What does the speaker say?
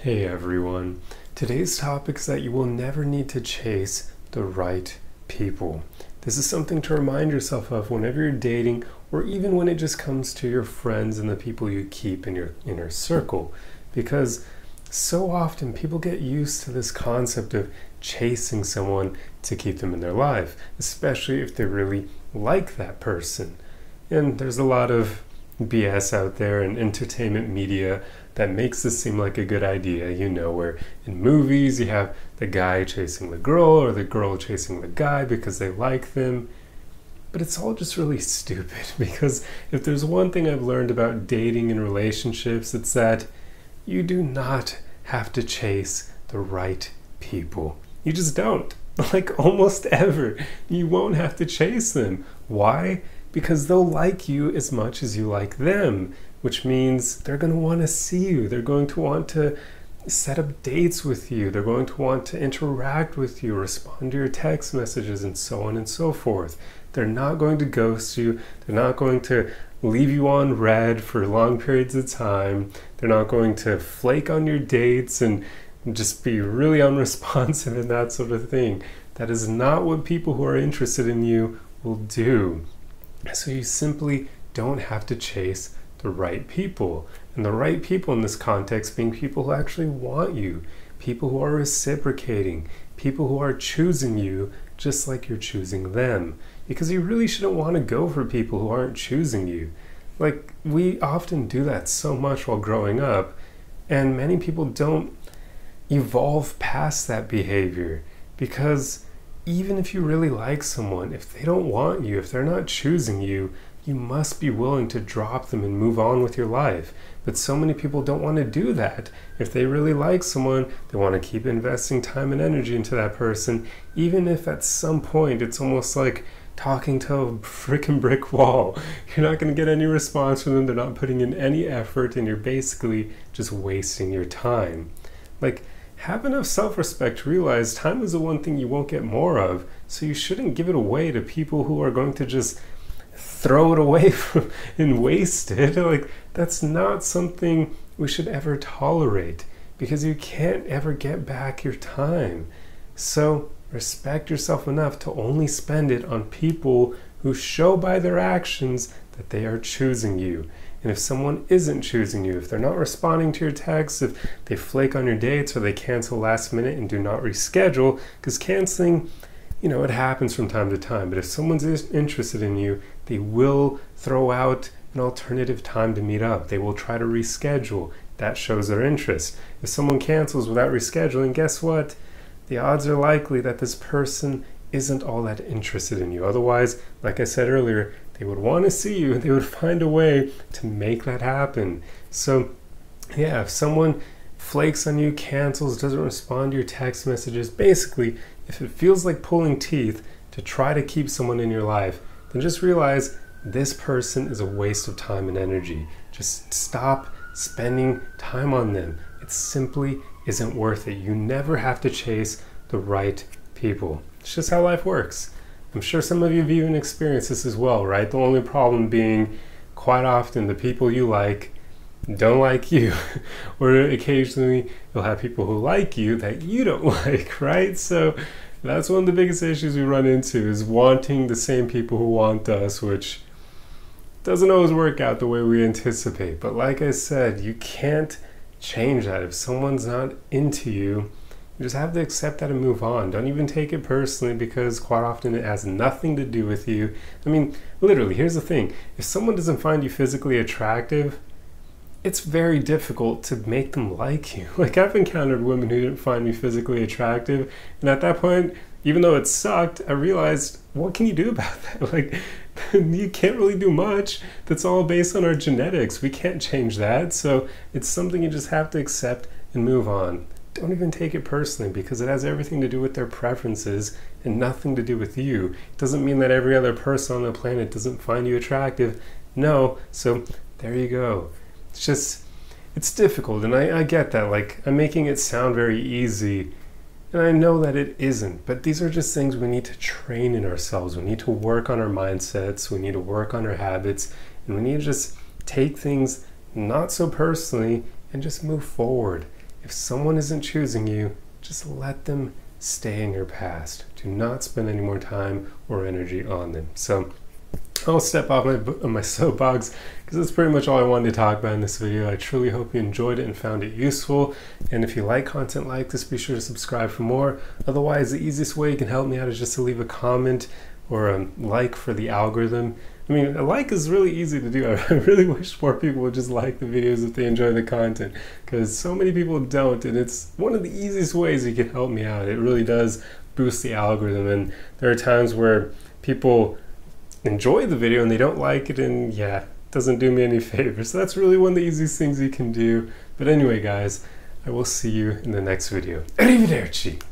Hey everyone. Today's topic is that you will never need to chase the right people. This is something to remind yourself of whenever you're dating, or even when it just comes to your friends and the people you keep in your inner circle. Because so often people get used to this concept of chasing someone to keep them in their life, especially if they really like that person. And there's a lot of BS out there and entertainment media that makes this seem like a good idea, where in movies you have the guy chasing the girl or the girl chasing the guy because they like them. But it's all just really stupid, because if there's one thing I've learned about dating and relationships, it's that you do not have to chase the right people. You just don't. Like almost ever. You won't have to chase them. Why? Because they'll like you as much as you like them, which means they're going to want to see you. They're going to want to set up dates with you. They're going to want to interact with you, respond to your text messages, and so on and so forth. They're not going to ghost you. They're not going to leave you on red for long periods of time. They're not going to flake on your dates and just be really unresponsive and that sort of thing. That is not what people who are interested in you will do. So you simply don't have to chase the right people. And the right people in this context being people who actually want you, people who are reciprocating, people who are choosing you just like you're choosing them. Because you really shouldn't want to go for people who aren't choosing you. Like, we often do that so much while growing up, and many people don't evolve past that behavior. Because even if you really like someone, if they don't want you, if they're not choosing you, you must be willing to drop them and move on with your life. But so many people don't want to do that. If they really like someone, they want to keep investing time and energy into that person, even if at some point it's almost like talking to a freaking brick wall. You're not going to get any response from them. They're not putting in any effort, and you're basically just wasting your time. Like, have enough self-respect to realize time is the one thing you won't get more of, so you shouldn't give it away to people who are going to just throw it away and waste it. Like, that's not something we should ever tolerate, because you can't ever get back your time. So respect yourself enough to only spend it on people who show by their actions that they are choosing you. And if someone isn't choosing you, if they're not responding to your texts, if they flake on your dates or they cancel last minute and do not reschedule, because canceling, it happens from time to time. But if someone's interested in you, they will throw out an alternative time to meet up. They will try to reschedule. That shows their interest. If someone cancels without rescheduling, guess what? The odds are likely that this person isn't all that interested in you. Otherwise, like I said earlier, they would want to see you and they would find a way to make that happen. So yeah, if someone flakes on you, cancels, doesn't respond to your text messages, basically, if it feels like pulling teeth to try to keep someone in your life, then just realize this person is a waste of time and energy. Just stop spending time on them. It simply isn't worth it. You never have to chase the right people. It's just how life works. I'm sure some of you have even experienced this as well, right? The only problem being, quite often, the people you like don't like you. Or occasionally you'll have people who like you that you don't like, right? So that's one of the biggest issues we run into, is wanting the same people who want us, which doesn't always work out the way we anticipate. But like I said, you can't change that. If someone's not into you, you just have to accept that and move on. Don't even take it personally, because quite often it has nothing to do with you. I mean, literally, here's the thing. If someone doesn't find you physically attractive, it's very difficult to make them like you. Like, I've encountered women who didn't find me physically attractive, and at that point, even though it sucked, I realized, what can you do about that? Like, you can't really do much. That's all based on our genetics. We can't change that. So it's something you just have to accept and move on. Don't even take it personally, because it has everything to do with their preferences and nothing to do with you. It doesn't mean that every other person on the planet doesn't find you attractive. No. So there you go. It's difficult, and I get that. Like, I'm making it sound very easy, and I know that it isn't, but these are just things we need to train in ourselves. We need to work on our mindsets, we need to work on our habits, and we need to just take things not so personally and just move forward. if someone isn't choosing you, just let them stay in your past. Do not spend any more time or energy on them. So I'll step off my soapbox because that's pretty much all I wanted to talk about in this video. I truly hope you enjoyed it and found it useful. And if you like content like this, be sure to subscribe for more. Otherwise, the easiest way you can help me out is just to leave a comment or a like for the algorithm. I mean, a like is really easy to do. I really wish more people would just like the videos if they enjoy the content, because so many people don't, and it's one of the easiest ways you can help me out. It really does boost the algorithm, and there are times where people enjoy the video and they don't like it, and yeah, it doesn't do me any favors. So that's really one of the easiest things you can do. But anyway, guys, I will see you in the next video. Arrivederci!